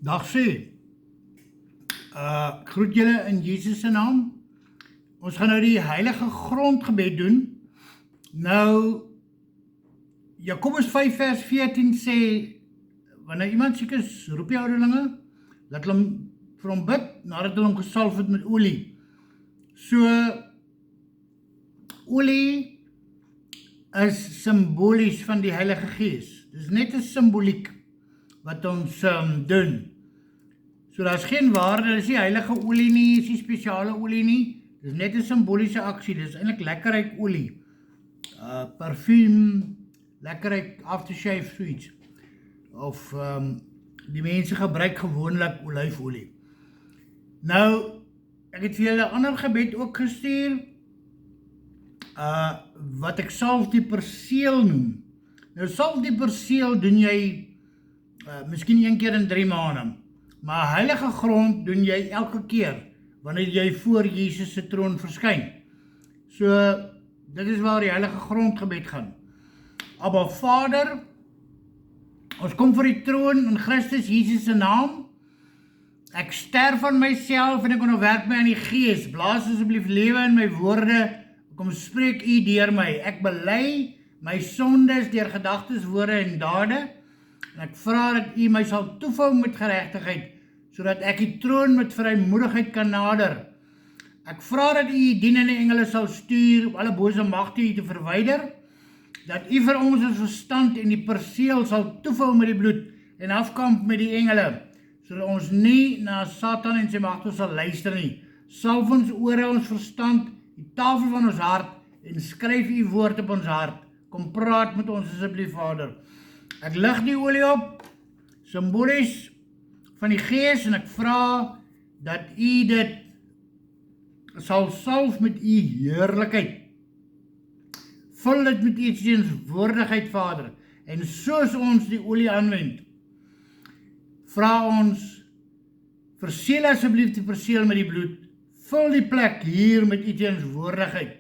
Dag sê, ek groet julle in Jesus se naam. Ons gaan nou die heilige grondgebed doen. Nou, Jakobus 5 vers 14 sê, wanneer iemand siek is, roep die ouderlinge, laat hulle vir hom bid, nadat hulle hom gesalf het met olie. So, olie is symbolies van die Heilige Gees. Dis net 'n simboliek wat ons doen. So daar is geen waarde, dis nie heilige olie nie, is nie spesiale olie nie, dis net 'n simboliese aksie, dis eintlik lekkerryk olie, parfuum, lekkerryk aftershave suites, of die mense gebruik gewoonlik olyfolie. Nou, ek het vir julle 'n ander gebed ook gestuur, wat ek salf die perseel noem. Nou salf die perseel doen jy miskien 1 keer in 3 maande, maar heilige grond doen jy elke keer wanneer jy voor Jesus se troon verskyn. So dit is waar die heilige grondgebed gaan. Abba Vader, ons kom voor die troon in Christus Jesus se naam. Ek sterf aan myself en ek onderwerp my aan die Gees. Blaas asseblief lewe in my woorde. Kom spreek U deur my. Ek bely my sondes deur gedagtes, woorde en dade. En ek vra dat U my sal toevou met geregtigheid, sodat ek die troon met vrymoedigheid kan nader. Ek vra dat U U dienende engele sal stuur om alle bose magte U te verwyder, dat U vir ons ons verstand en die perseel sal toevou met die bloed en afkamp met die engele, sodat ons nie na Satan en sy magte sal luister nie. Salf ons ore, ons verstand, die tafel van ons hart en skryf U woord op ons hart. Kom praat met ons asseblief, Vader. Ek lig die olie op, simbolies van die Gees, en ek vra dat U dit sal salf met U heerlikheid. Vul dit met U teenwoordigheid, Vader, en soos ons die olie aanwend, vra ons, verseël asseblief die perseel met die bloed, vul die plek hier met U teenwoordigheid.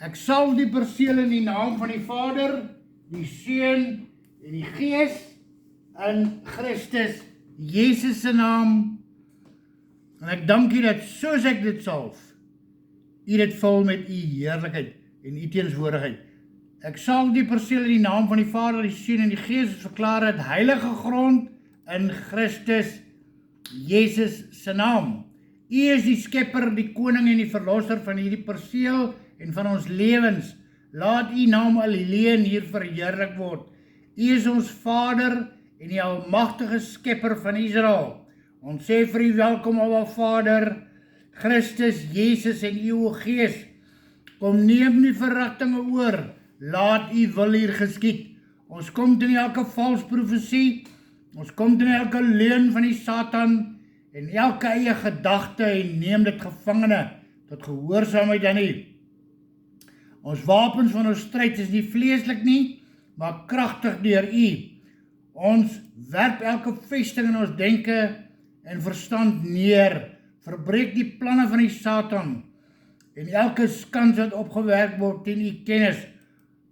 Ek salf die perseel in die naam van die Vader, die Seun en die Gees, in Christus Jesus se naam, en ek dank U dat soos ek dit salf, U dit vul met U heerlikheid en U teenwoordigheid. Ek salf die perseel in die naam van die Vader, die Seun en die Gees, verklaar dit heilige grond in Christus Jesus se naam. U is die skepper, die koning en die verlosser van hierdie perseel en van ons lewens. Laat U naam alleen hier verheerlik word. U is ons Vader en die almagtige skepper van Israel. Ons sê vir U welkom, Abba Vader, Christus Jesus en U o Gees. Kom neem die verrigtinge oor. Laat U wil hier geskied. Ons kom teen elke vals profesie. Ons kom teen elke leuen van die Satan en elke eie gedagte en neem dit gevangene tot gehoorsaamheid aan U. Ons wapens van ons stryd is nie vleeslik nie, maar kragtig deur U. Ons werp elke vesting in ons denke en verstand neer, verbreek die planne van die Satan en elke skans wat opgewerk word teen U kennis.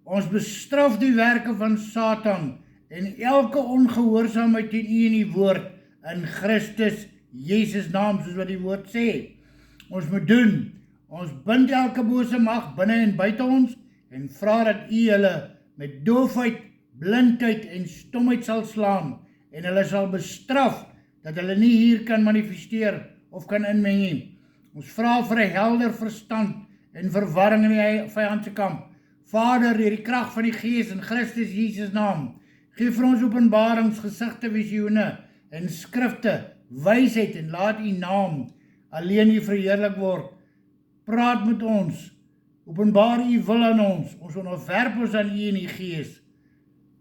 Ons bestraf die werke van Satan en elke ongehoorsaamheid teen U en U woord in Christus Jesus naam, soos wat die woord sê. Ons moet doen, ons bind elke bose mag binne en buite ons en vra dat U hulle met doofheid, blindheid en stomheid sal slaan en hulle sal bestraf dat hulle nie hier kan manifesteer of kan inmeng nie. Ons vra vir 'n helder verstand en verwarring in die vyand se kamp. Vader, deur die krag van die Gees in Christus Jesus naam, gee vir ons openbarings, gesigte, visioene en skrifte, wysheid en laat U naam alleen hier verheerlik word. Praat met ons, openbaar U wil aan ons onderwerp ons aan U in die Gees.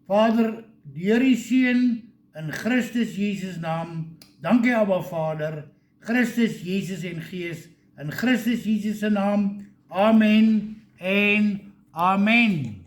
Vader, deur die Seun in Christus Jesus naam, dankie Abba Vader, Christus Jesus en Gees, in Christus Jesus se naam, amen en amen.